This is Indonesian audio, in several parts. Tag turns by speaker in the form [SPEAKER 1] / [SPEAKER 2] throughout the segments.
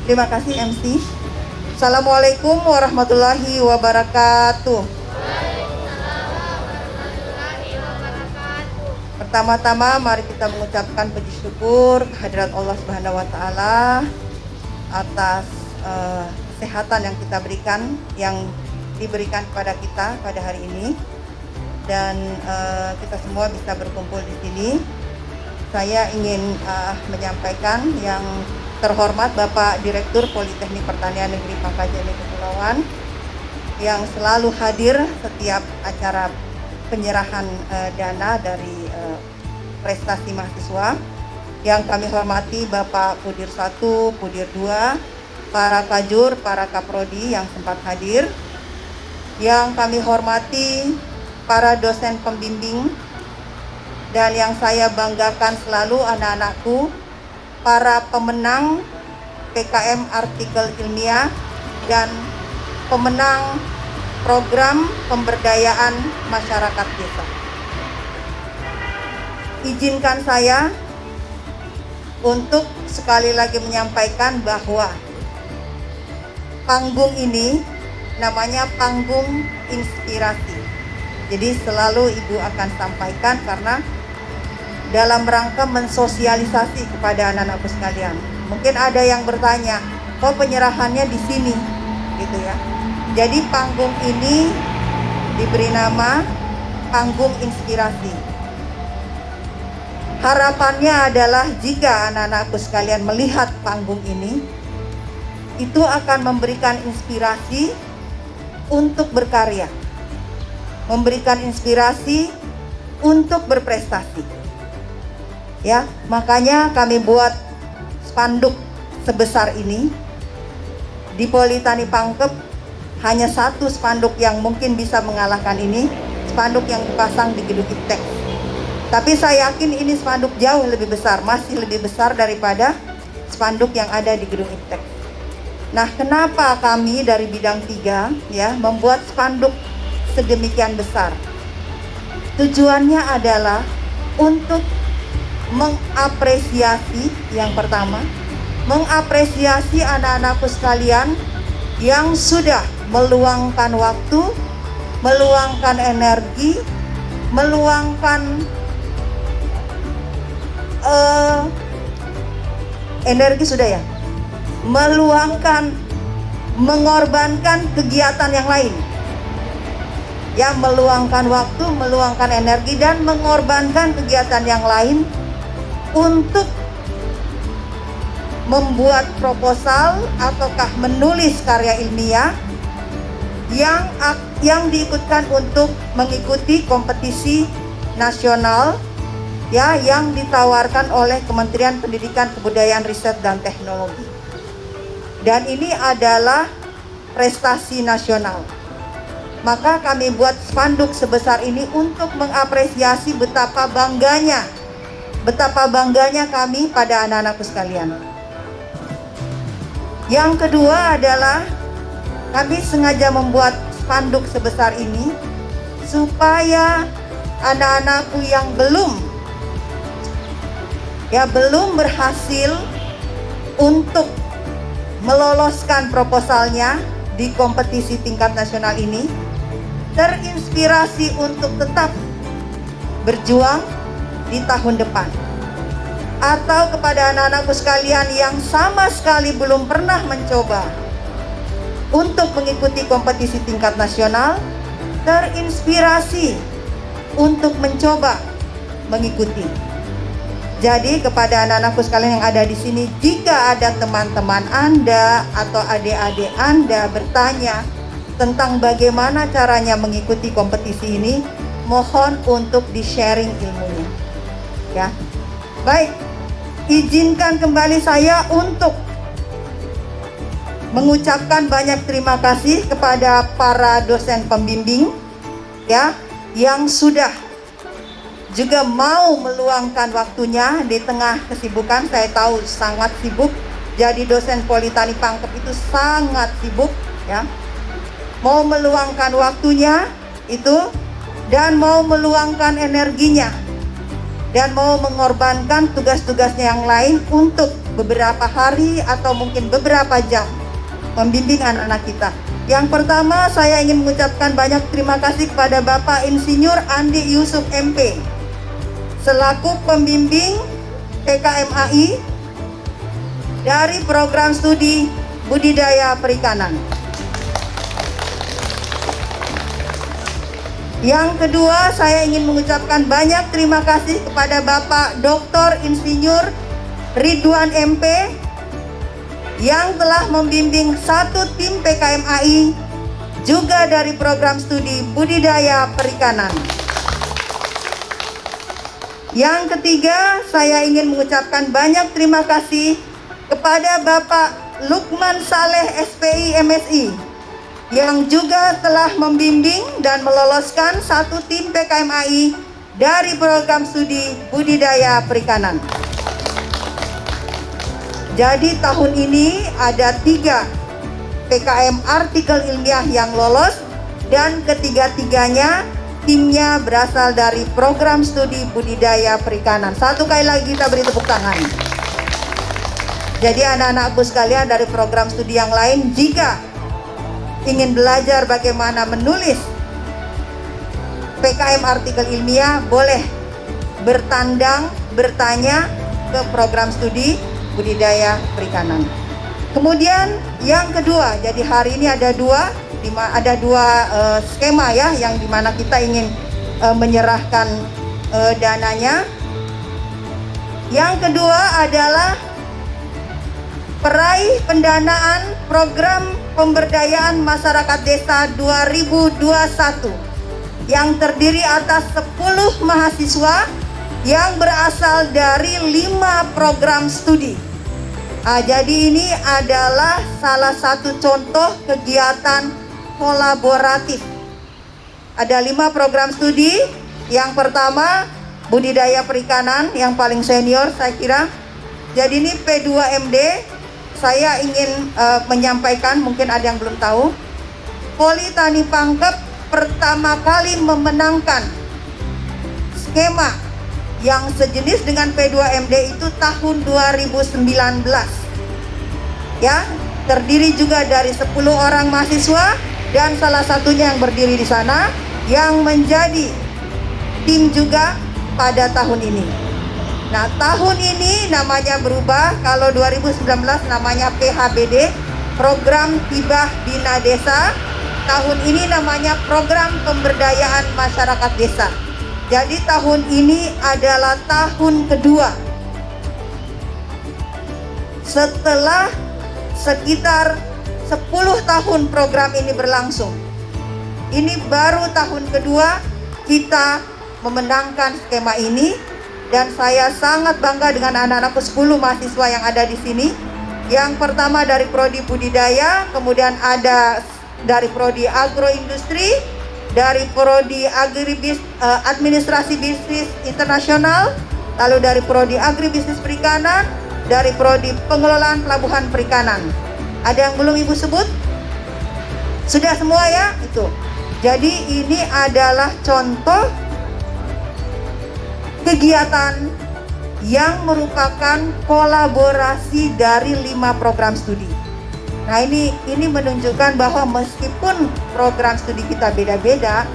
[SPEAKER 1] Terima kasih MC. Assalamualaikum warahmatullahi wabarakatuh. Pertama-tama mari kita mengucapkan puji syukur kehadirat Allah Subhanahu wa taala atas kesehatan yang kita berikan, yang diberikan kepada kita pada hari ini, dan kita semua bisa berkumpul di sini. Saya ingin menyampaikan yang terhormat Bapak Direktur Politeknik Pertanian Negeri Pangkajene Kepulauan yang selalu hadir setiap acara penyerahan dana dari prestasi mahasiswa. Yang kami hormati Bapak Pudir 1, Pudir 2, para Kajur, para Kaprodi yang sempat hadir. Yang kami hormati para dosen pembimbing, dan yang saya banggakan selalu anak-anakku, para pemenang PKM artikel ilmiah dan pemenang program pemberdayaan masyarakat desa. Izinkan saya untuk sekali lagi menyampaikan bahwa panggung ini namanya panggung inspirasi. Jadi selalu Ibu akan sampaikan karena dalam rangka mensosialisasi kepada anak-anakku sekalian. Mungkin ada yang bertanya, kok penyerahannya di sini, gitu ya. Jadi panggung ini diberi nama panggung inspirasi. Harapannya adalah jika anak-anakku sekalian melihat panggung ini, itu akan memberikan inspirasi untuk berkarya, memberikan inspirasi untuk berprestasi. Ya, makanya kami buat spanduk sebesar ini. Di Politani Pangkep hanya satu spanduk yang mungkin bisa mengalahkan ini, spanduk yang dipasang di Gedung Iptek. Tapi saya yakin ini spanduk jauh lebih besar, masih lebih besar daripada spanduk yang ada di Gedung Iptek. Nah, kenapa kami dari bidang 3 ya membuat spanduk sedemikian besar? Tujuannya adalah untuk mengapresiasi, yang pertama, mengapresiasi anak-anakku sekalian yang sudah meluangkan waktu, meluangkan energi, meluangkan energi sudah ya, meluangkan, mengorbankan kegiatan yang lain. Ya, meluangkan waktu, meluangkan energi, dan mengorbankan kegiatan yang lain untuk membuat proposal ataukah menulis karya ilmiah yang diikutkan untuk mengikuti kompetisi nasional ya yang ditawarkan oleh Kementerian Pendidikan, Kebudayaan, Riset dan Teknologi. Dan ini adalah prestasi nasional. Maka kami buat spanduk sebesar ini untuk mengapresiasi betapa bangganya kami pada anak-anakku sekalian. Yang kedua adalah kami sengaja membuat spanduk sebesar ini supaya anak-anakku yang belum berhasil untuk meloloskan proposalnya di kompetisi tingkat nasional ini terinspirasi untuk tetap berjuang di tahun depan. Atau kepada anak-anakku sekalian yang sama sekali belum pernah mencoba untuk mengikuti kompetisi tingkat nasional, terinspirasi untuk mencoba mengikuti. Jadi kepada anak-anakku sekalian yang ada di sini, jika ada teman-teman Anda atau adik-adik Anda bertanya tentang bagaimana caranya mengikuti kompetisi ini, mohon untuk di-sharing ilmunya. Ya. Baik, izinkan kembali saya untuk mengucapkan banyak terima kasih kepada para dosen pembimbing ya yang sudah juga mau meluangkan waktunya di tengah kesibukan. Saya tahu sangat sibuk. Jadi dosen Politani Pangkep itu sangat sibuk ya. Mau meluangkan waktunya itu dan mau meluangkan energinya dan mau mengorbankan tugas-tugasnya yang lain untuk beberapa hari atau mungkin beberapa jam membimbing anak-anak kita. Yang pertama, saya ingin mengucapkan banyak terima kasih kepada Bapak Insinyur Andi Yusuf MP selaku pembimbing PKMAI dari program studi budidaya perikanan. Yang kedua, saya ingin mengucapkan banyak terima kasih kepada Bapak Dr. Insinyur Ridwan MP yang telah membimbing satu tim PKMAI juga dari program studi budidaya perikanan. Yang ketiga, saya ingin mengucapkan banyak terima kasih kepada Bapak Lukman Saleh SPI MSI yang juga telah membimbing dan meloloskan satu tim PKMAI dari program studi budidaya perikanan. Jadi tahun ini ada 3 PKM artikel ilmiah yang lolos dan ketiga-tiganya timnya berasal dari program studi budidaya perikanan. Satu kali lagi kita beri tepuk tangan. Jadi anak-anakku sekalian dari program studi yang lain, jika ingin belajar bagaimana menulis PKM artikel ilmiah, boleh bertanya ke program studi budidaya perikanan. Kemudian yang kedua, jadi hari ini ada dua skema ya, yang dimana kita ingin menyerahkan dananya. Yang kedua adalah peraih pendanaan program pemberdayaan masyarakat desa 2021 yang terdiri atas 10 mahasiswa yang berasal dari 5 program studi. Jadi ini adalah salah satu contoh kegiatan kolaboratif. Ada 5 program studi. Yang pertama budidaya perikanan, yang paling senior saya kira. Jadi ini P2MD. Saya ingin menyampaikan, mungkin ada yang belum tahu, Poli Tani Pangkep pertama kali memenangkan skema yang sejenis dengan P2MD itu tahun 2019 ya, terdiri juga dari 10 orang mahasiswa dan salah satunya yang berdiri di sana yang menjadi tim juga pada tahun ini. Nah, tahun ini namanya berubah. Kalau 2019 namanya PHBD, Program Hibah Bina Desa. Tahun ini namanya Program Pemberdayaan Masyarakat Desa. Jadi tahun ini adalah tahun kedua setelah sekitar 10 tahun program ini berlangsung. Ini baru tahun kedua kita memenangkan skema ini, dan saya sangat bangga dengan anak-anakku 10 mahasiswa yang ada di sini. Yang pertama dari prodi budidaya, kemudian ada dari prodi agroindustri, dari prodi administrasi bisnis internasional, lalu dari prodi agribisnis perikanan, dari prodi pengelolaan pelabuhan perikanan. Ada yang belum Ibu sebut? Sudah semua ya? Itu. Jadi ini adalah contoh kegiatan yang merupakan kolaborasi dari 5 program studi. Nah, ini menunjukkan bahwa meskipun program studi kita beda-beda,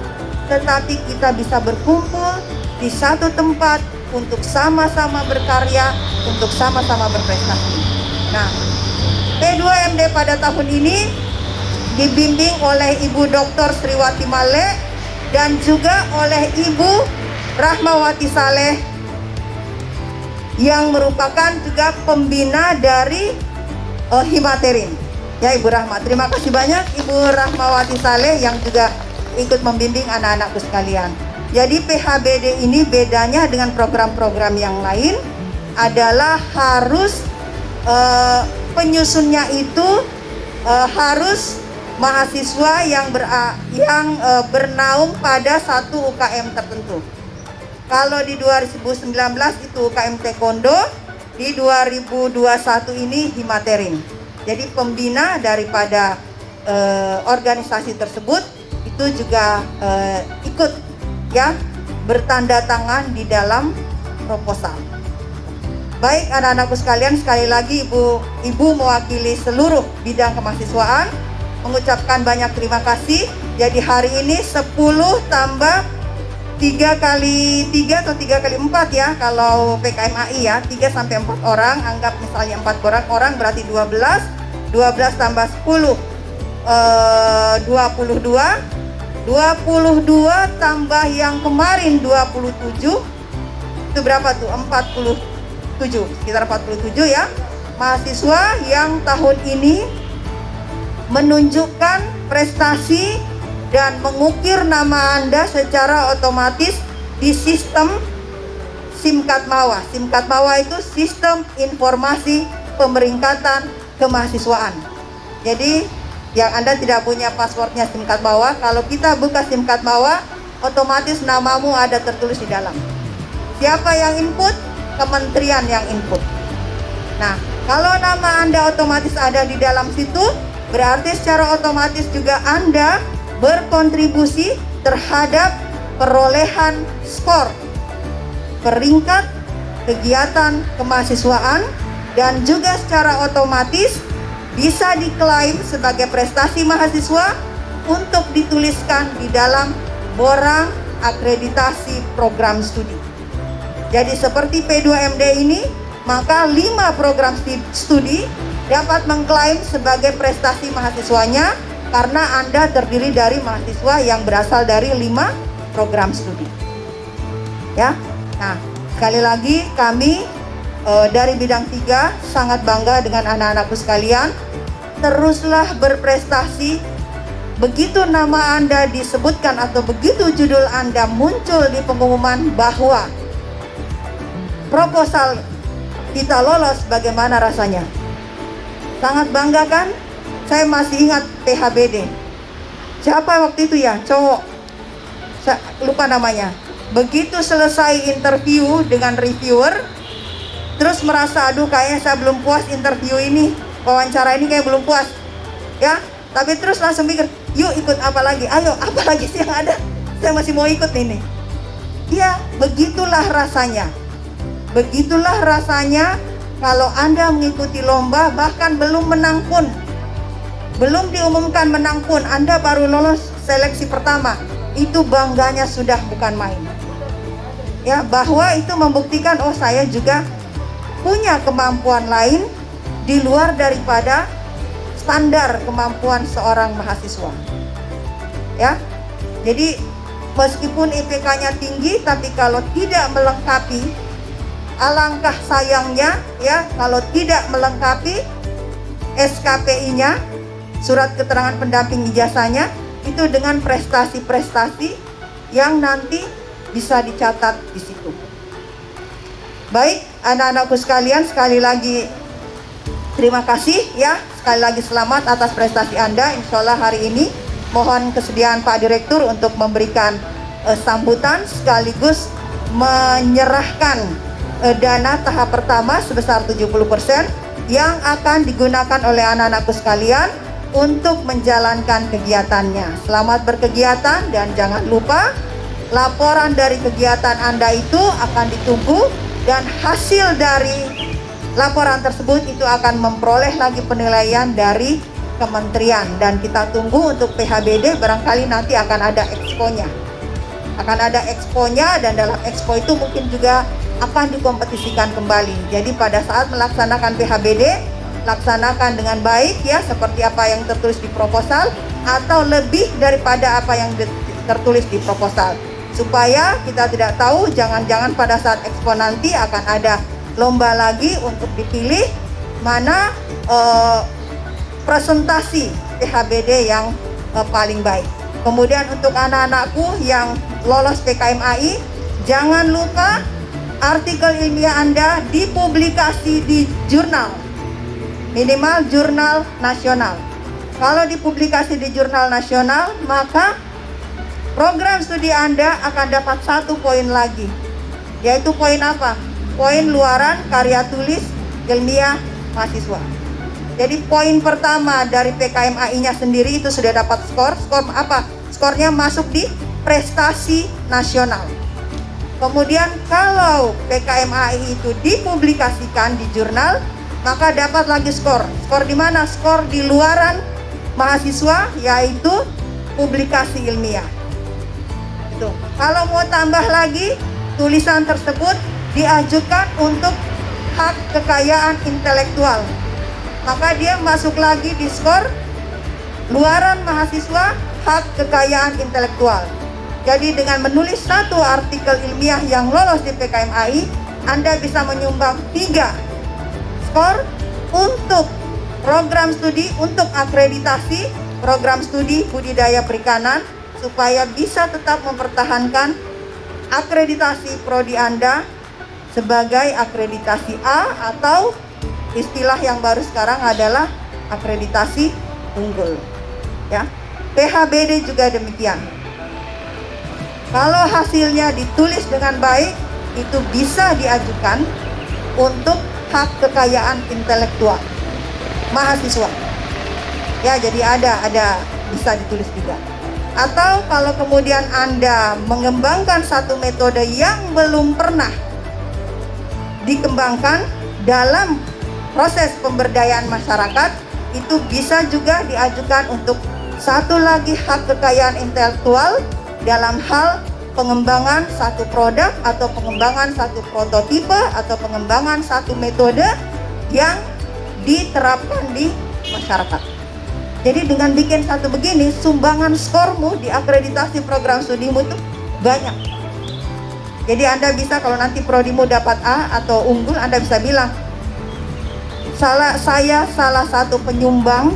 [SPEAKER 1] tetapi kita bisa berkumpul di satu tempat untuk sama-sama berkarya, untuk sama-sama berprestasi. Nah, P2MD pada tahun ini dibimbing oleh Ibu Dr. Sriwati Male dan juga oleh Ibu Rahmawati Saleh yang merupakan juga pembina dari Himaterin. Ya, Ibu Rahma, terima kasih banyak Ibu Rahmawati Saleh yang juga ikut membimbing anak-anakku sekalian. Jadi PHBD ini bedanya dengan program-program yang lain adalah harus penyusunnya itu harus mahasiswa yang bernaung pada satu UKM tertentu. Kalau di 2019 itu UKM Taekwondo, di 2021 ini Himaterin. Jadi pembina daripada organisasi tersebut itu juga ikut ya bertanda tangan di dalam proposal. Baik anak-anakku sekalian, sekali lagi Ibu mewakili seluruh bidang kemahasiswaan mengucapkan banyak terima kasih. Jadi hari ini 10 tambah 3 kali 3 atau 3 kali 4 ya, kalau PKMAI ya, 3 sampai 4 orang, anggap misalnya 4 orang berarti 12 tambah 10 22 tambah yang kemarin 27, itu berapa tuh? 47, sekitar 47 ya, mahasiswa yang tahun ini menunjukkan prestasi dan mengukir nama Anda secara otomatis di sistem SIMKADMAWA. SIMKADMAWA itu Sistem Informasi Pemeringkatan Kemahasiswaan. Jadi yang Anda tidak punya passwordnya SIMKADMAWA, kalau kita buka SIMKADMAWA, otomatis namamu ada tertulis di dalam. Siapa yang input? Kementerian yang input. Nah, kalau nama Anda otomatis ada di dalam situ, berarti secara otomatis juga Anda berkontribusi terhadap perolehan skor peringkat kegiatan kemahasiswaan, dan juga secara otomatis bisa diklaim sebagai prestasi mahasiswa untuk dituliskan di dalam borang akreditasi program studi. Jadi seperti P2MD ini, maka 5 program studi dapat mengklaim sebagai prestasi mahasiswanya karena Anda terdiri dari mahasiswa yang berasal dari 5 program studi. Ya. Nah, sekali lagi kami dari bidang 3 sangat bangga dengan anak-anakku sekalian. Teruslah berprestasi. Begitu nama Anda disebutkan atau begitu judul Anda muncul di pengumuman bahwa proposal kita lolos, bagaimana rasanya? Sangat bangga kan? Saya masih ingat PHBD. Siapa waktu itu ya? Cowok. Saya lupa namanya. Begitu selesai interview dengan reviewer, terus merasa aduh kayaknya saya belum puas interview ini, wawancara ini kayak belum puas. Ya, tapi terus langsung mikir, yuk ikut apa lagi? Ayo, apa lagi sih yang ada? Saya masih mau ikut ini. Ya, begitulah rasanya. Begitulah rasanya kalau Anda mengikuti lomba bahkan belum menang pun, belum diumumkan menang pun, Anda baru lolos seleksi pertama, itu bangganya sudah bukan main. Ya, bahwa itu membuktikan oh saya juga punya kemampuan lain di luar daripada standar kemampuan seorang mahasiswa. Ya. Jadi meskipun IPK-nya tinggi, tapi kalau tidak melengkapi, alangkah sayangnya ya kalau tidak melengkapi SKPI-nya, surat keterangan pendamping ijazahnya, itu dengan prestasi-prestasi yang nanti bisa dicatat di situ. Baik, anak-anakku sekalian, sekali lagi terima kasih ya, sekali lagi selamat atas prestasi Anda. Insya Allah hari ini mohon kesediaan Pak Direktur untuk memberikan sambutan sekaligus menyerahkan dana tahap pertama sebesar 70% yang akan digunakan oleh anak-anakku sekalian untuk menjalankan kegiatannya. Selamat berkegiatan dan jangan lupa laporan dari kegiatan Anda itu akan ditunggu, dan hasil dari laporan tersebut itu akan memperoleh lagi penilaian dari kementerian, dan kita tunggu untuk PHBD. Barangkali nanti akan ada expo-nya. Dan dalam expo itu mungkin juga akan dikompetisikan kembali. Jadi pada saat melaksanakan PHBD, laksanakan dengan baik ya, seperti apa yang tertulis di proposal atau lebih daripada apa yang tertulis di proposal, supaya kita tidak tahu jangan-jangan pada saat expo nanti akan ada lomba lagi untuk dipilih mana presentasi PHBD yang paling baik. Kemudian untuk anak-anakku yang lolos PKMAI, jangan lupa artikel ilmiah Anda dipublikasi di jurnal, minimal jurnal nasional. Kalau dipublikasi di jurnal nasional, maka program studi Anda akan dapat 1 poin lagi. Yaitu poin apa? Poin luaran karya tulis ilmiah mahasiswa. Jadi poin pertama dari PKMAI-nya sendiri itu sudah dapat skor. Skor apa? Skornya masuk di prestasi nasional. Kemudian kalau PKMAI itu dipublikasikan di jurnal, maka dapat lagi skor. Skor di mana? Skor di luaran mahasiswa, yaitu publikasi ilmiah. Itu. Kalau mau tambah lagi, tulisan tersebut diajukan untuk hak kekayaan intelektual, maka dia masuk lagi di skor luaran mahasiswa hak kekayaan intelektual. Jadi dengan menulis satu artikel ilmiah yang lolos di PKMAI, Anda bisa menyumbang 3 skor untuk program studi, untuk akreditasi program studi budidaya perikanan, supaya bisa tetap mempertahankan akreditasi prodi Anda sebagai akreditasi A, atau istilah yang baru sekarang adalah akreditasi unggul. Ya, PHBD juga demikian. Kalau hasilnya ditulis dengan baik, itu bisa diajukan untuk hak kekayaan intelektual mahasiswa. Ya, jadi ada bisa ditulis juga. Atau kalau kemudian Anda mengembangkan satu metode yang belum pernah dikembangkan dalam proses pemberdayaan masyarakat, itu bisa juga diajukan untuk satu lagi hak kekayaan intelektual dalam hal pengembangan satu produk, atau pengembangan satu prototipe, atau pengembangan satu metode yang diterapkan di masyarakat. Jadi dengan bikin satu begini, sumbangan skormu di akreditasi program studimu itu banyak. Jadi Anda bisa, kalau nanti prodimu dapat A atau unggul, Anda bisa bilang, saya salah satu penyumbang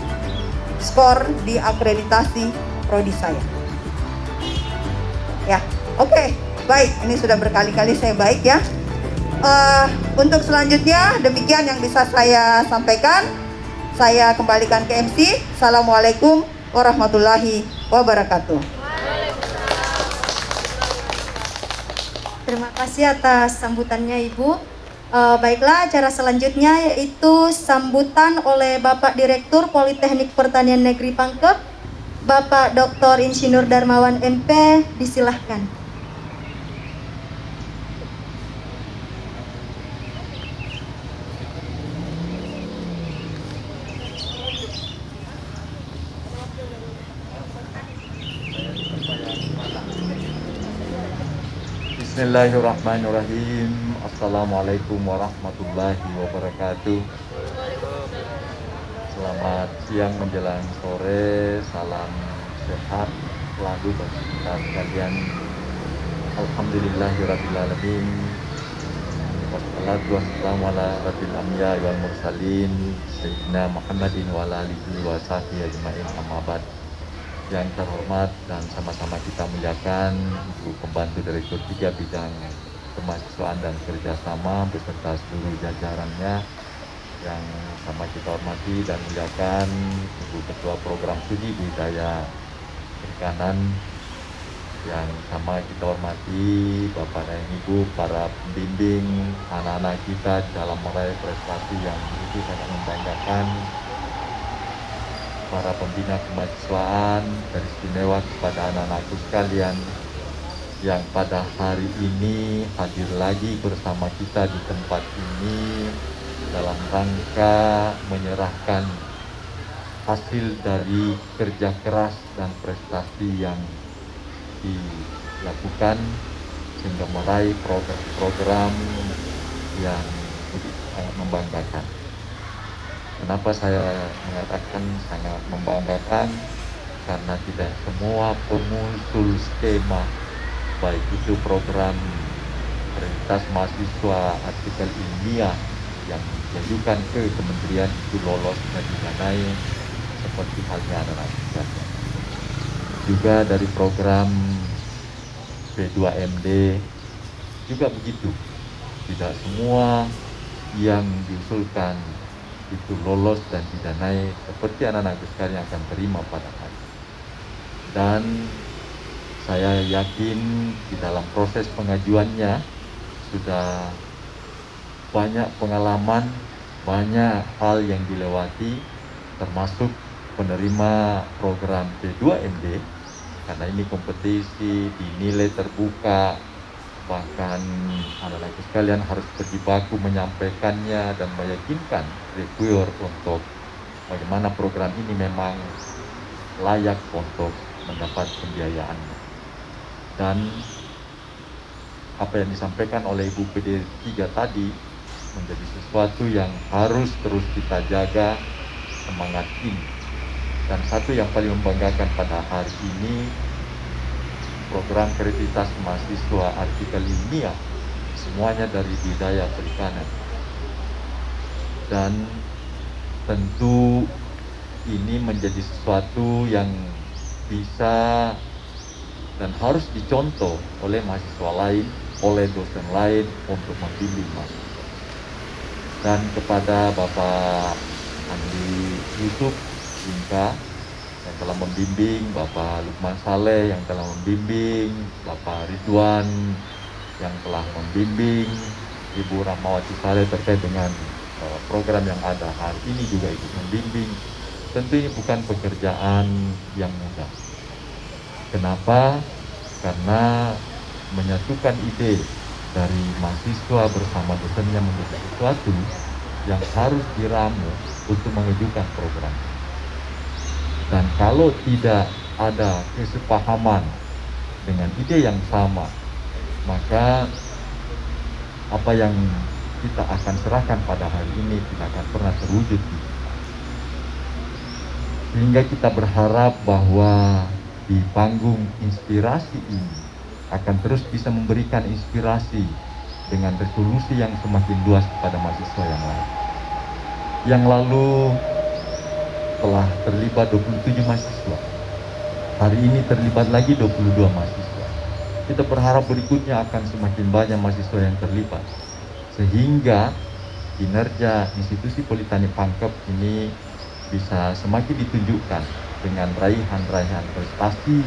[SPEAKER 1] skor di akreditasi prodi saya. Ya, oke, baik. Ini sudah berkali-kali saya baik ya. Untuk selanjutnya, demikian yang bisa saya sampaikan. Saya kembalikan ke MC. Assalamualaikum warahmatullahi wabarakatuh.
[SPEAKER 2] Terima kasih atas sambutannya Ibu. Baiklah, acara selanjutnya yaitu sambutan oleh Bapak Direktur Politeknik Pertanian Negeri Pangkep, Bapak Dr. Insinyur Darmawan MP, disilahkan.
[SPEAKER 3] Bismillahirrahmanirrahim. Assalamualaikum warahmatullahi wabarakatuh. Selamat siang menjelang sore. Salam sehat selalu bagi kita sekalian. Alhamdulillahirrabbilalamin. Wassalatu wassalamu ala rabbil anbiya wal mursalin Sayyidina Muhammadin wa ala alihi wa sahbihi ajma'in, amma ba'd. Yang terhormat dan sama-sama kita muliakan Ibu Pembantu Direktur 3 Bidang Kemahasiswaan dan Kerjasama beserta seluruh jajarannya, yang sama kita hormati dan muliakan Ibu Ketua Program Studi Budidaya Perikanan, yang sama kita hormati Bapak dan Ibu para pembimbing anak-anak kita dalam meraih prestasi yang begitu sangat membanggakan, para pembina kemahasiswaan, garis istimewa kepada anak-anakku sekalian yang pada hari ini hadir lagi bersama kita di tempat ini dalam rangka menyerahkan hasil dari kerja keras dan prestasi yang dilakukan sehingga meraih program yang sangat membanggakan. Kenapa saya mengatakan sangat membanggakan? Karena tidak semua pengusul skema, baik itu program prioritas mahasiswa artikel ilmiah yang diajukan ke kementerian itu lolos dan didanai seperti halnya anak-anak kita. Juga dari program P2MD juga begitu. Tidak semua yang diusulkan itu lolos dan didanai seperti anak-anak sekalian yang akan terima pada hari. Dan saya yakin di dalam proses pengajuannya sudah banyak pengalaman, banyak hal yang dilewati, termasuk penerima program P2MD, karena ini kompetisi dinilai terbuka bahkan anak-anakku sekalian harus berjibaku menyampaikannya dan meyakinkan reviewer untuk bagaimana program ini memang layak untuk mendapat pembiayaan. Dan apa yang disampaikan oleh Ibu PD 3 tadi menjadi sesuatu yang harus terus kita jaga semangat ini. Dan satu yang paling membanggakan pada hari ini, program kreditas mahasiswa artikel ilmiah semuanya dari budaya perikanan. Dan tentu ini menjadi sesuatu yang bisa dan harus dicontoh oleh mahasiswa lain, oleh dosen lain untuk membimbing mahasiswa. Dan kepada Bapak Andi Yusuf Inka yang telah membimbing, Bapak Lukman Saleh yang telah membimbing, Bapak Ridwan yang telah membimbing, Ibu Rahmawati Saleh terkait dengan program yang ada hari ini juga ikut membimbing. Tentu ini bukan pekerjaan yang mudah. Kenapa? Karena menyatukan ide dari mahasiswa bersama dosennya menjadi sesuatu yang harus diramu untuk mengajukan program. Dan kalau tidak ada kesepahaman dengan ide yang sama, maka apa yang kita akan serahkan pada hari ini tidak akan pernah terwujud. Sehingga kita berharap bahwa di panggung inspirasi ini akan terus bisa memberikan inspirasi dengan resolusi yang semakin luas kepada mahasiswa yang lain. Yang lalu telah terlibat 27 mahasiswa. Hari ini terlibat lagi 22 mahasiswa. Kita berharap berikutnya akan semakin banyak mahasiswa yang terlibat. Sehingga kinerja institusi Politeknik Pangkep ini bisa semakin ditunjukkan dengan raihan-raihan prestasi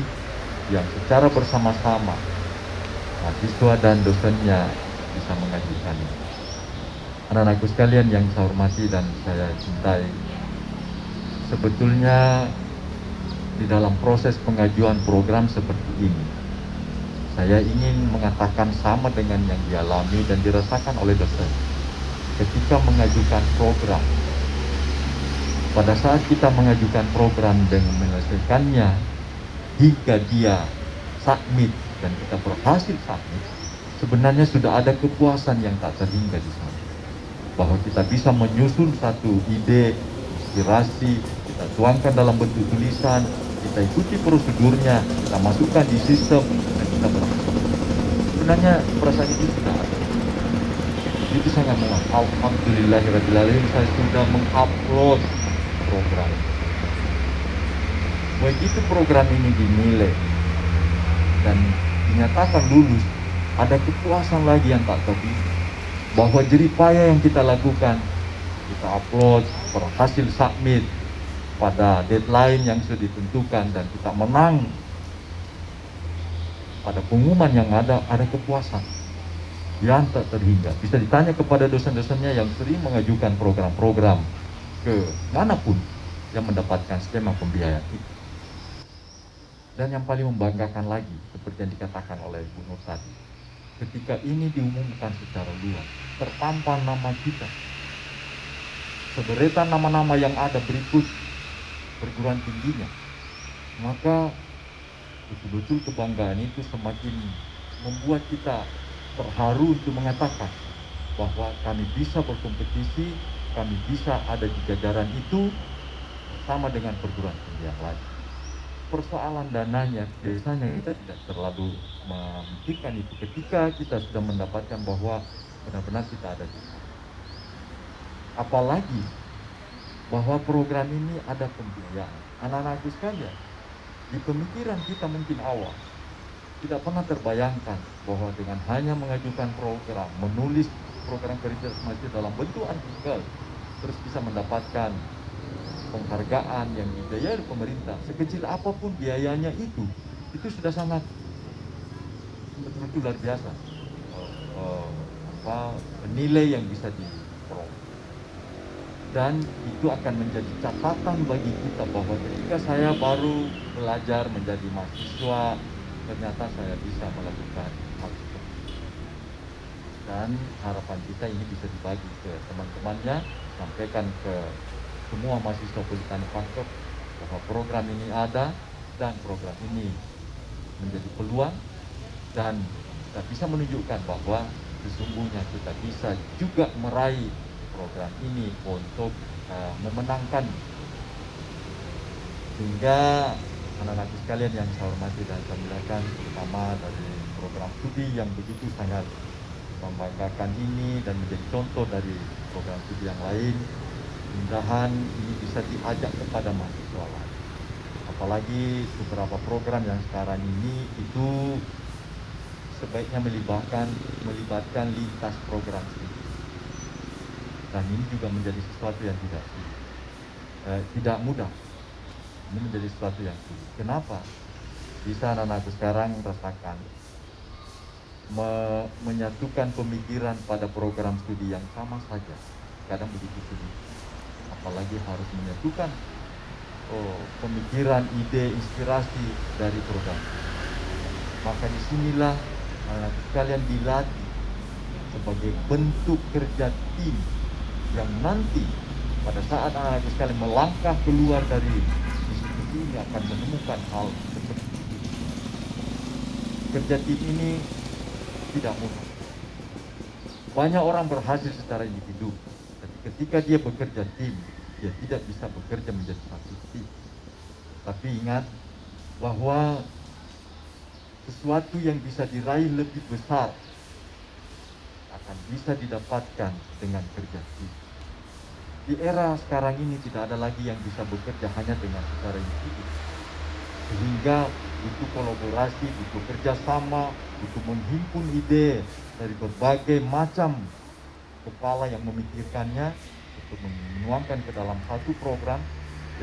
[SPEAKER 3] yang secara bersama-sama mahasiswa dan dosennya bisa mengajukannya. Anak-anakku sekalian yang saya hormati dan saya cintai, sebetulnya di dalam proses pengajuan program seperti ini, saya ingin mengatakan sama dengan yang dialami dan dirasakan oleh dosen ketika mengajukan program. Pada saat kita mengajukan program dan menyelesaikannya hingga dia submit dan kita berhasil submit, sebenarnya sudah ada kepuasan yang tak terhingga di sana. Bahwa kita bisa menyusun satu ide, inspirasi, kita tuangkan dalam bentuk tulisan, kita ikuti prosedurnya, kita masukkan di sistem, dan kita berhasil. Sebenarnya perasaan itu sudah ada. Itu sangat mengaku, alhamdulillahirrahmanirrahim, saya sudah mengupload program. Begitu program ini dinilai dan dinyatakan lulus, ada kepuasan lagi yang tak terhingga. Bahwa jeripaya yang kita lakukan, kita upload, berhasil submit pada deadline yang sudah ditentukan dan kita menang pada pengumuman yang ada kepuasan yang tak terhingga. Bisa ditanya kepada dosen-dosennya yang sering mengajukan program-program ke manapun yang mendapatkan skema pembiayaan itu. Dan yang paling membanggakan lagi, seperti yang dikatakan oleh Bu Nur tadi, ketika ini diumumkan secara luas, terpampang nama kita, sederetan nama-nama yang ada berikut perguruan tingginya, maka betul-betul kebanggaan itu semakin membuat kita terharu untuk mengatakan bahwa kami bisa berkompetisi, kami bisa ada di jajaran itu sama dengan perguruan tinggi yang lain. Persoalan dananya biasanya kita tidak terlalu memikirkan itu ketika kita sudah mendapatkan bahwa benar-benar kita ada di sana. Apalagi bahwa program ini ada pembiayaan. Anak-anakku sekalian, di pemikiran kita mungkin awal tidak pernah terbayangkan bahwa dengan hanya mengajukan program, menulis program kerja semacam dalam bentuk artikel, terus bisa mendapatkan penghargaan yang dibiayai oleh pemerintah, sekecil apapun biayanya itu sudah sangat betul-betul luar biasa. Nilai yang bisa diperoleh. Dan itu akan menjadi catatan bagi kita bahwa ketika saya baru belajar menjadi mahasiswa, ternyata saya bisa melakukan hal itu. dan harapan kita ini bisa dibagi ke teman-temannya, sampaikan ke semua mahasiswa Politeknik Pangkep bahwa program ini ada dan program ini menjadi peluang, dan kita bisa menunjukkan bahwa sesungguhnya kita bisa juga meraih program ini untuk memenangkan, sehingga anak-anak sekalian yang saya hormati dan saya muliakan, terutama dari program studi yang begitu sangat membanggakan ini dan menjadi contoh dari program studi yang lain, mudah-mudahan ini bisa diajak kepada mahasiswa lain. Apalagi beberapa program yang sekarang ini itu sebaiknya melibatkan lintas program studi. Dan ini juga menjadi sesuatu yang tidak mudah. Ini menjadi sesuatu yang sulit. Kenapa? Bisa anak-anakku sekarang rasakan menyatukan pemikiran pada program studi yang sama saja kadang begitu sulit. Apalagi harus menyatukan pemikiran, ide, inspirasi dari program. Maka disinilah anak-anak sekalian dilatih sebagai bentuk kerja tim yang nanti pada saat anak-anak sekalian melangkah keluar dari institusi ini akan menemukan hal seperti itu. Kerja tim ini tidak mudah. Banyak orang berhasil secara individu, tapi ketika dia bekerja tim, dia tidak bisa bekerja menjadi satu tim. Tapi ingat bahwa sesuatu yang bisa diraih lebih besar akan bisa didapatkan dengan kerja tim. Di era sekarang ini tidak ada lagi yang bisa bekerja hanya dengan secara individu, sehingga butuh kolaborasi, butuh kerjasama, butuh menghimpun ide dari berbagai macam kepala yang memikirkannya untuk menuangkan ke dalam satu program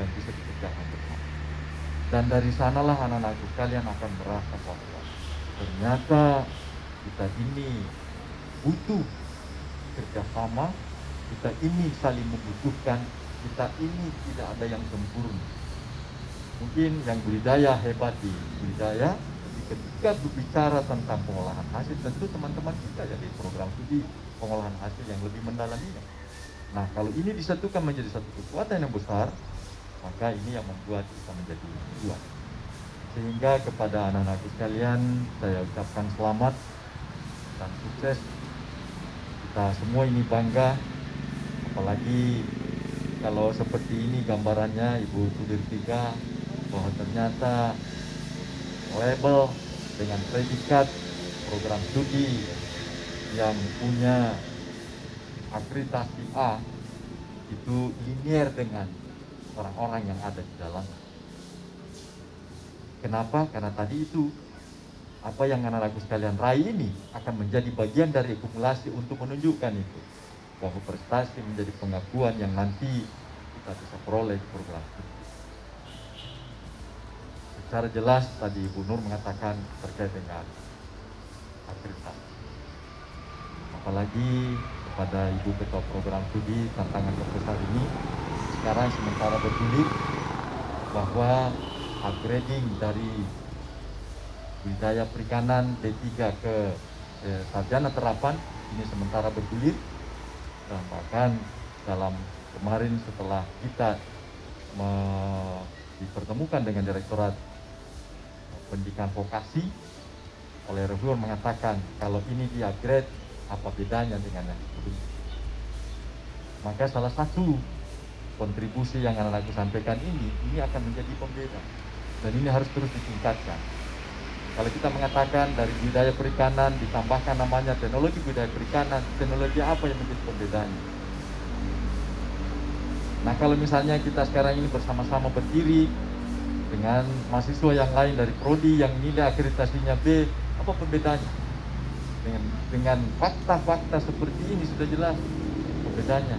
[SPEAKER 3] yang bisa dikerjakan bersama. Dan dari sanalah anak-anakku sekalian akan merasa bahwa ternyata kita ini butuh kerjasama, kita ini saling membutuhkan, kita ini tidak ada yang sempurna. Mungkin yang budidaya hebat di budidaya, ketika berbicara tentang pengolahan hasil, tentu teman-teman kita jadi program studi pengolahan hasil yang lebih mendalaminya. Nah, kalau ini disatukan menjadi satu kekuatan yang besar, maka ini yang membuat kita menjadi kuat. Sehingga kepada anak-anak sekalian, saya ucapkan selamat dan sukses. Kita semua ini bangga, apalagi kalau seperti ini gambarannya Ibu Sudirtiga, bahwa ternyata label dengan predikat program studi yang punya akreditasi A itu linear dengan orang-orang yang ada di dalam. Kenapa? Karena tadi itu apa yang anak-anakku sekalian raih ini akan menjadi bagian dari akumulasi untuk menunjukkan itu, bahwa prestasi menjadi pengakuan yang nanti kita bisa peroleh di program studi. Secara jelas tadi Ibu Nur mengatakan terkait dengan akreditasi. Apalagi kepada Ibu Ketua Program Studi, tantangan terbesar ini sekarang sementara bergulir bahwa upgrading dari budidaya perikanan D3 ke sarjana terapan ini sementara bergulir, dan bahkan dalam kemarin setelah kita dipertemukan dengan Direktorat Pendidikan Vokasi, oleh reviewer mengatakan kalau ini di upgrade apa bedanya dengan yang sebelumnya. Maka salah satu kontribusi yang anak-anakku sampaikan ini akan menjadi pembeda, dan ini harus terus ditingkatkan. Kalau kita mengatakan dari budidaya perikanan ditambahkan namanya teknologi budidaya perikanan, teknologi apa yang menjadi pembedanya? Nah, kalau misalnya kita sekarang ini bersama-sama berdiri dengan mahasiswa yang lain dari prodi yang nilai akreditasinya B, apa perbedaannya? Dengan fakta-fakta seperti ini sudah jelas perbedaannya.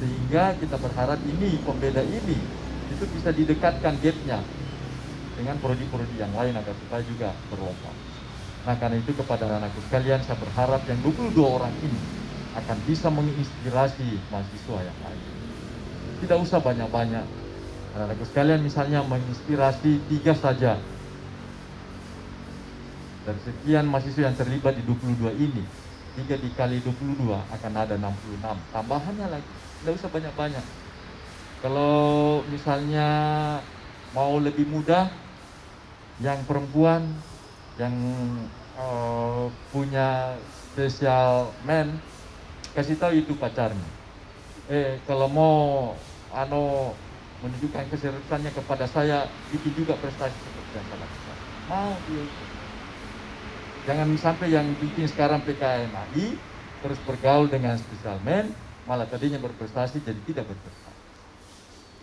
[SPEAKER 3] Sehingga kita berharap ini pembeda ini itu bisa didekatkan gapnya dengan prodi-prodi yang lain agar supaya juga berlomba. Nah, karena itu kepada anak-anakku sekalian, saya berharap yang 22 orang ini akan bisa menginspirasi mahasiswa yang lain. Tidak usah banyak-banyak. Anak-anakku sekalian misalnya menginspirasi 3 saja. Dari sekian mahasiswa yang terlibat di 22 ini, 3 dikali 22 akan ada 66. Tambahannya lagi, tidak usah banyak-banyak. Kalau misalnya mau lebih mudah, yang perempuan yang punya special man, kasih tahu itu pacarnya. Kalau mau menunjukkan keseriusannya kepada saya, bikin juga prestasi seperti yang saya lakukan. Mau dia itu. Jangan sampai yang bikin sekarang PKMAI terus bergaul dengan special man, malah tadinya berprestasi jadi tidak berprestasi.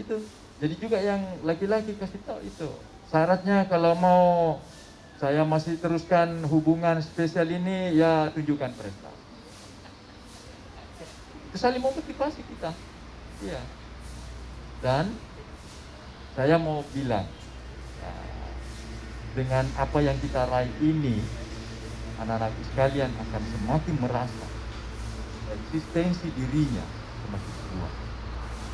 [SPEAKER 3] Itu. Jadi juga yang laki-laki kasih tahu itu. Syaratnya kalau mau saya masih teruskan hubungan spesial ini, ya tunjukkan prestasi. Itu saling memotivasi kita. Iya. Dan saya mau bilang, dengan apa yang kita raih ini, anak-anak sekalian akan semakin merasa eksistensi dirinya semakin kuat.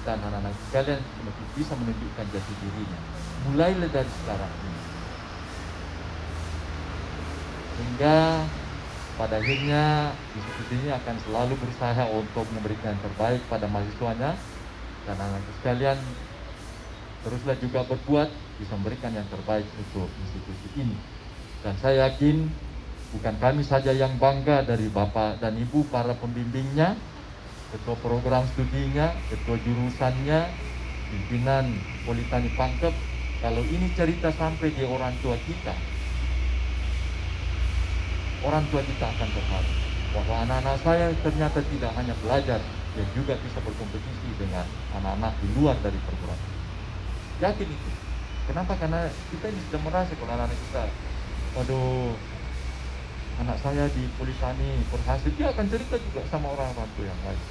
[SPEAKER 3] Dan anak-anak sekalian semakin bisa menunjukkan jati dirinya. Mulailah dari sekarang ini. Hingga pada akhirnya institusi ini akan selalu berusaha untuk memberikan yang terbaik pada mahasiswanya. Dan anak-anak sekalian teruslah juga berbuat bisa memberikan yang terbaik untuk institusi ini. Dan saya yakin bukan kami saja yang bangga dari Bapak dan Ibu para pembimbingnya, ketua program studinya, ketua jurusannya, pimpinan Politeknik Pangkep. Kalau ini cerita sampai di orang tua kita akan terharu bahwa anak-anak saya ternyata tidak hanya belajar, dia juga bisa berkompetisi dengan anak-anak di luar dari perguruan. Yakin itu. Kenapa? Karena kita ini sudah merasa kalau anak-anak kita, waduh, anak saya di Politeknik berhasil, dia akan cerita juga sama orang-orang tua yang lain.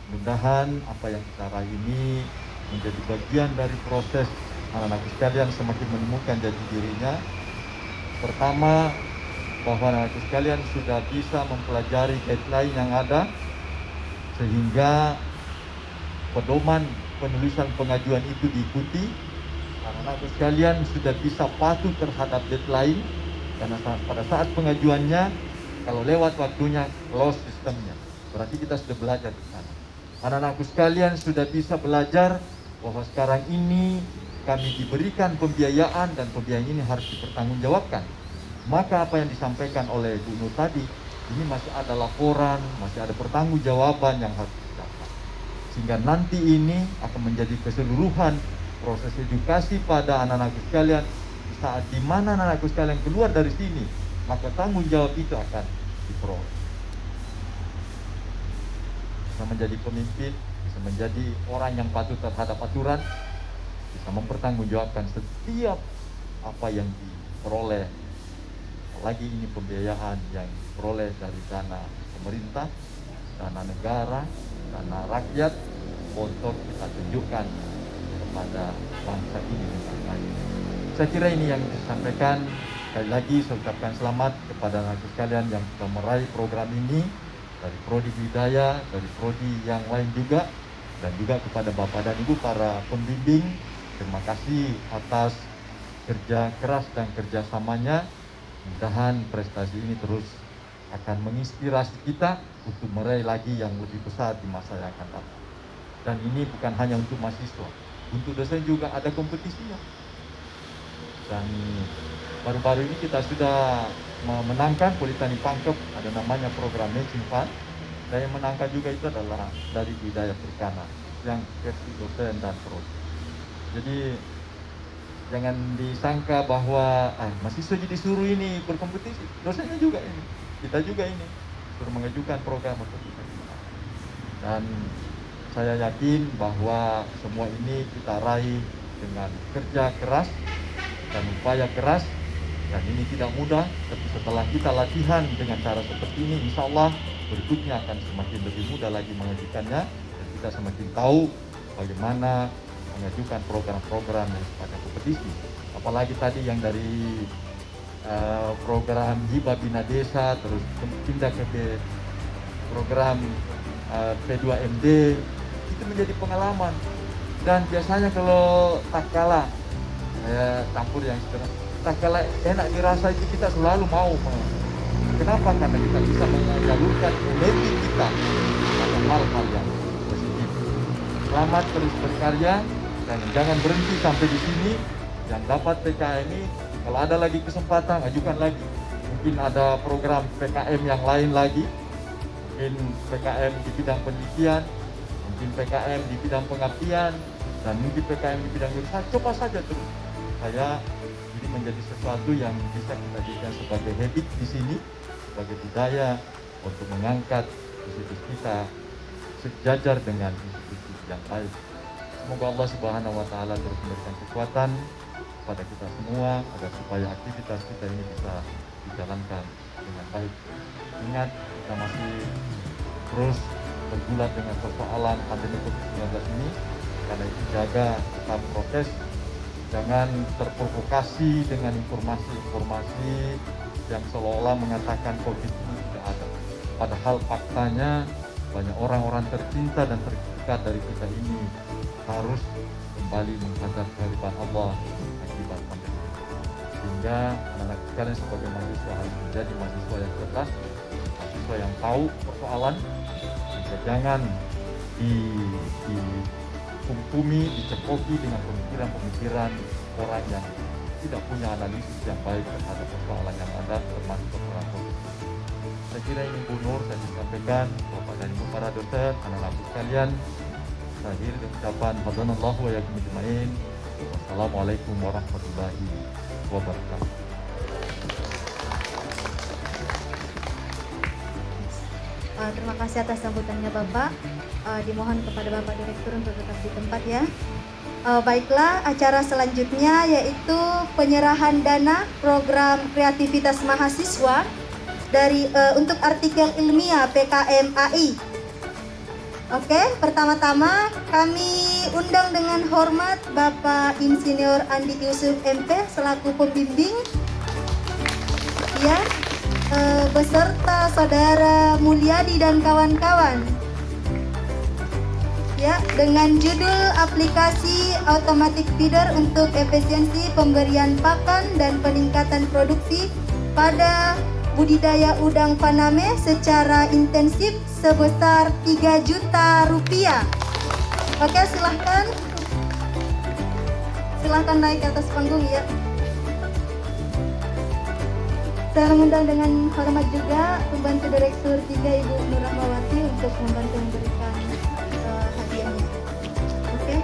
[SPEAKER 3] Mudah-mudahan apa yang kita raih ini menjadi bagian dari proses anak-anak sekalian semakin menemukan jati dirinya. Pertama, bahwa anak-anak sekalian sudah bisa mempelajari guideline yang ada, sehingga pedoman penulisan pengajuan itu diikuti. Anak-anak sekalian sudah bisa patuh terhadap deadline, karena pada saat pengajuannya, kalau lewat waktunya, close sistemnya. Berarti kita sudah belajar di sana. Anak-anakku sekalian sudah bisa belajar bahwa sekarang ini kami diberikan pembiayaan dan pembiayaan ini harus dipertanggungjawabkan. Maka apa yang disampaikan oleh Bu Nur tadi, ini masih ada laporan, masih ada pertanggungjawaban yang harus didapat. Sehingga nanti ini akan menjadi keseluruhan proses edukasi pada anak-anakku sekalian. Saat dimana anak-anakku sekalian keluar dari sini, maka tanggung jawab itu akan diperoleh. Bisa menjadi pemimpin, bisa menjadi orang yang patuh terhadap aturan, bisa mempertanggungjawabkan setiap apa yang diperoleh. Apalagi ini pembiayaan yang diperoleh dari dana pemerintah, dana negara, dana rakyat, untuk kita tunjukkan kepada bangsa ini dengan baik. Saya kira ini yang disampaikan. Sekali lagi saya ucapkan selamat kepada anak sekalian yang sudah meraih program ini, dari prodi budaya, dari prodi yang lain juga, dan juga kepada Bapak dan Ibu para pembimbing. Terima kasih atas kerja keras dan kerjasamanya. Mudah-mudahan prestasi ini terus akan menginspirasi kita untuk meraih lagi yang lebih besar di masa yang akan datang. Dan ini bukan hanya untuk mahasiswa, untuk dosen juga ada kompetisinya. Dan baru-baru ini kita sudah memenangkan Politeknik Pangkep, ada namanya program Matching Fund. Dan yang menangkan juga itu adalah dari budaya perikanan, yang versi dosen dan prodi. Jadi jangan disangka bahwa mahasiswa jadi suruh ini berkompetisi, dosennya juga ini, kita juga ini suruh mengajukan program untuk kita. Dan saya yakin bahwa semua ini kita raih dengan kerja keras dan upaya keras. Dan ini tidak mudah, tapi setelah kita latihan dengan cara seperti ini, insya Allah berikutnya akan semakin lebih mudah lagi mengajukannya. Dan kita semakin tahu bagaimana mengajukan program-program yang sifatnya kompetisi. Apalagi tadi yang dari program Hibah Bina Desa, terus pindah ke program P2MD, itu menjadi pengalaman. Dan biasanya kalau tak kalah saya campur yang sederhana. Tak kala enak dirasa itu kita selalu mau. Kenapa? Karena kita bisa menyalurkan energi kita pada hal-hal yang positif. Selamat terus berkarya dan jangan berhenti sampai di sini. Yang dapat PKM ini, kalau ada lagi kesempatan, ajukan lagi. Mungkin ada program PKM yang lain lagi. Mungkin PKM di bidang penelitian, mungkin PKM di bidang pengabdian, dan mungkin PKM di bidang jurusan. Coba saja terus. Saya ini menjadi sesuatu yang bisa kita jadikan sebagai habit di sini, sebagai budaya untuk mengangkat institusi kita sejajar dengan institusi yang lain. Semoga Allah Subhanahu wa Ta'ala terus memberikan kekuatan kepada kita semua agar supaya aktivitas kita ini bisa dijalankan dengan baik. Ingat, kita masih terus bergulat dengan persoalan pandemi COVID-19 ini, karena itu jaga tetap prokes, jangan terprovokasi dengan informasi-informasi yang seolah-olah mengatakan COVID ini tidak ada. Padahal faktanya banyak orang-orang tercinta dan terdekat dari kita ini harus kembali menghadap kehadiran Allah akibat pandemi. Sehingga anak-anak sekalian sebagai mahasiswa harus menjadi mahasiswa yang cerdas, mahasiswa yang tahu persoalan, sehingga jangan dikumpumi, dicekoki dengan pemikiran-pemikiran orang yang tidak punya analisis yang baik terhadap persoalan yang ada, termasuk persoalan COVID. Saya kira ini Bu Nur saya disampaikan, Bapak dan Ibu para dosen, anak-anak sekalian. Saya akhiri dengan ucapan Fadlanallahu wa yakum ajma'in. Wassalamualaikum warahmatullahi wabarakatuh.
[SPEAKER 2] Terima kasih atas sambutannya Bapak. Dimohon kepada Bapak Direktur untuk tetap di tempat ya. Baiklah, acara selanjutnya yaitu penyerahan dana program kreativitas mahasiswa dari untuk artikel ilmiah PKM AI. Oke, pertama-tama kami undang dengan hormat Bapak Insinyur Andi Yusuf MP selaku pembimbing ya, beserta Saudara Mulyadi dan kawan-kawan ya, dengan judul aplikasi automatic feeder untuk efisiensi pemberian pakan dan peningkatan produksi pada budidaya udang Paname secara intensif sebesar 3 juta rupiah. Oke, silahkan naik ke atas panggung ya. Saya mengundang dengan hormat juga pembantu Direktur 3 Ibu Nur Rahmawati untuk membantu memberikan hadiahnya. Oke.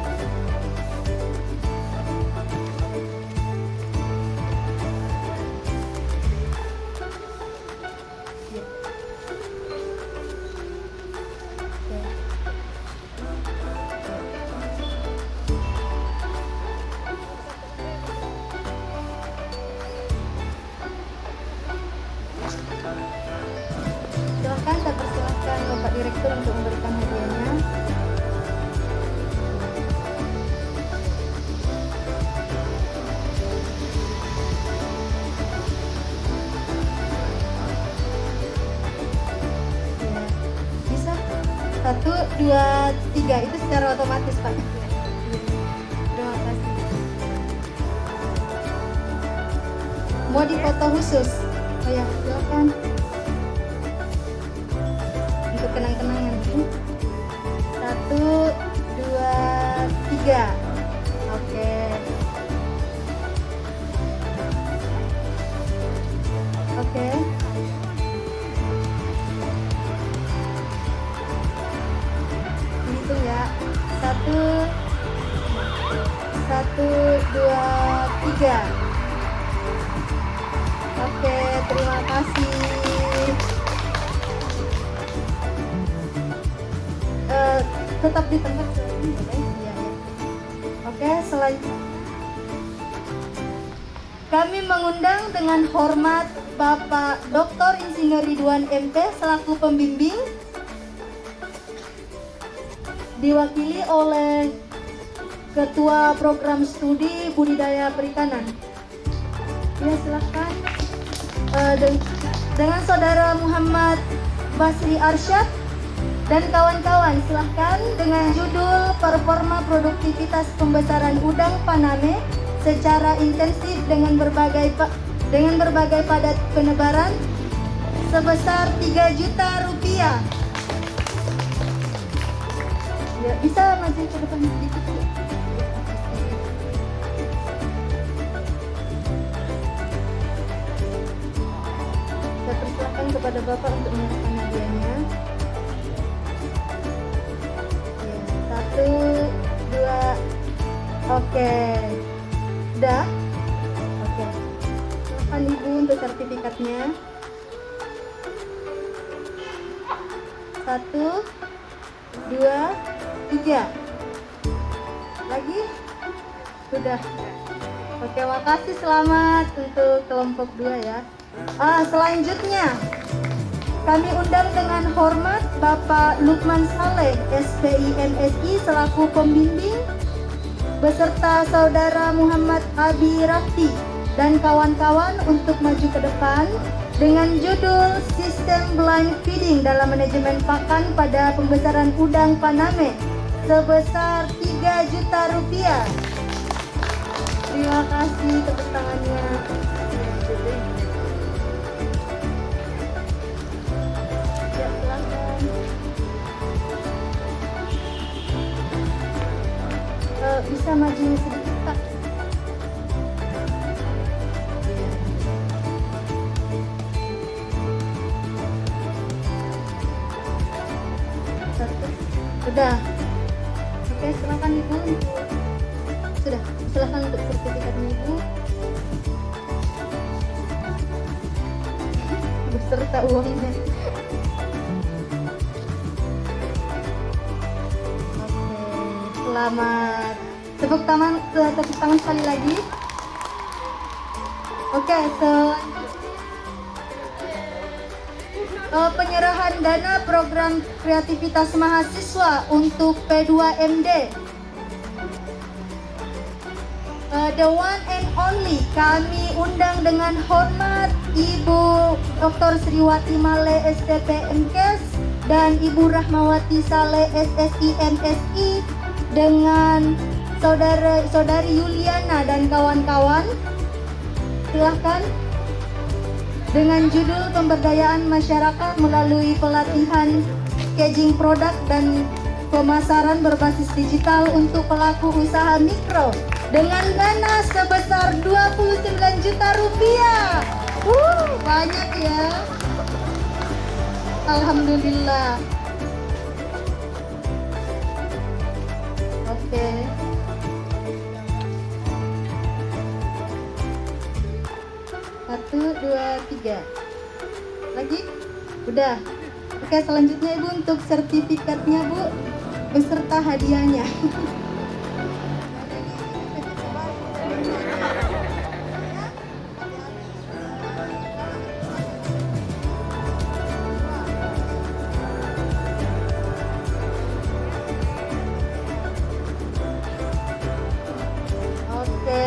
[SPEAKER 2] Silahkan, saya persilahkan Bapak Direktur untuk memberikan hadiahnya. Ya, bisa 1, 2, 3 itu secara otomatis Pak. Terima kasih. Mau dipoto khusus? Oh ya, silakan. Untuk kenang-kenangan. 1, 2, 3. Oke. Oke. Hitung ya. 1, 2, 3. Oke, terima kasih. Tetap di tempat boleh? Ya. Oke, selanjutnya kami mengundang dengan hormat Bapak Dr. Insinyur Ridwan MP selaku pembimbing, diwakili oleh Ketua Program Studi Budidaya Perikanan. Ya, silakan. Dengan Saudara Muhammad Basri Arsyad dan kawan-kawan, silahkan dengan judul Performa Produktivitas Pembesaran Udang Paname secara intensif dengan berbagai padat penebaran sebesar 3 juta rupiah. Ya, bisa maju ke depan sedikit. Saya persilakan kepada Bapak untuk menyerahkan hadiahnya. Ya, 1, 2, oke. Udah? Oke. Silakan Ibu untuk sertifikatnya. 1, 2, 3. Lagi? Sudah. Oke, makasih, selamat untuk kelompok 2 ya. Selanjutnya kami undang dengan hormat Bapak Lukman Saleh, SPI MSI selaku pembimbing, beserta Saudara Muhammad Abi Rafti dan kawan-kawan untuk maju ke depan dengan judul Sistem Blind Feeding dalam Manajemen Pakan pada Pembesaran Udang Paname sebesar 3 juta rupiah. Terima kasih, tepuk tangannya. Ya, silakan. Bisa maju sedikit, Pak. Sudah. Oke, silakan Ibu. Sudah, silakan untuk sertifikatnya Ibu. Beserta uangnya. Oke, selamat. Tepuk tangan sekali lagi. Oke, penyerahan dana program kreativitas mahasiswa untuk P2MD. The one and only, kami undang dengan hormat Ibu Dr. Sriwati Male STP MKes dan Ibu Rahmawati Saleh SSI MSI dengan Saudari Yuliana dan kawan-kawan. Silahkan. Dengan judul pemberdayaan masyarakat melalui pelatihan packaging produk dan pemasaran berbasis digital untuk pelaku usaha mikro dengan dana sebesar 29 juta rupiah. Banyak ya. Alhamdulillah. Oke. Satu, dua, tiga. Lagi? Udah. Oke, selanjutnya Ibu untuk sertifikatnya Bu beserta hadiahnya. Oke,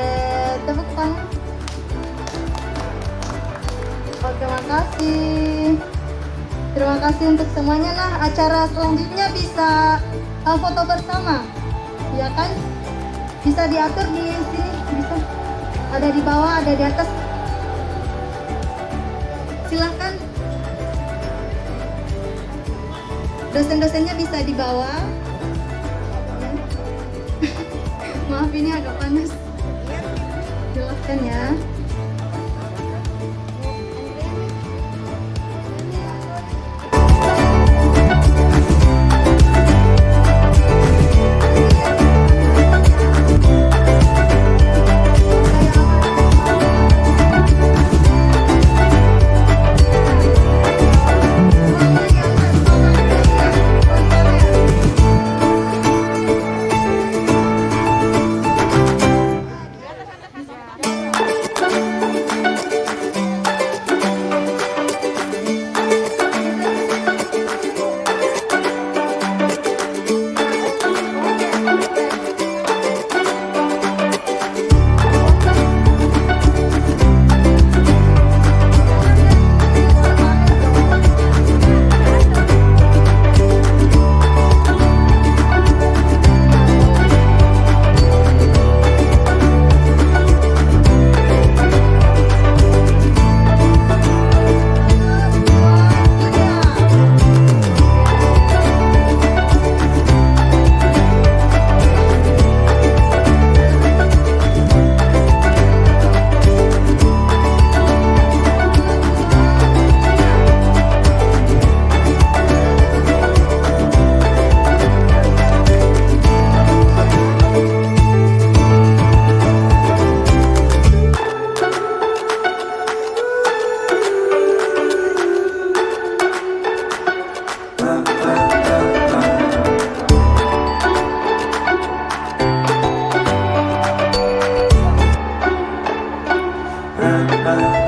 [SPEAKER 2] tepuk tangan. Terima kasih. Terima kasih untuk semuanya. Nah, acara selanjutnya bisa foto bersama, ya kan? Bisa diatur di sini, bisa. Ada di bawah, ada di atas. Silahkan. Dosen-dosennya bisa di bawah. Maaf, ini agak panas. Silahkan ya.
[SPEAKER 4] Muhammad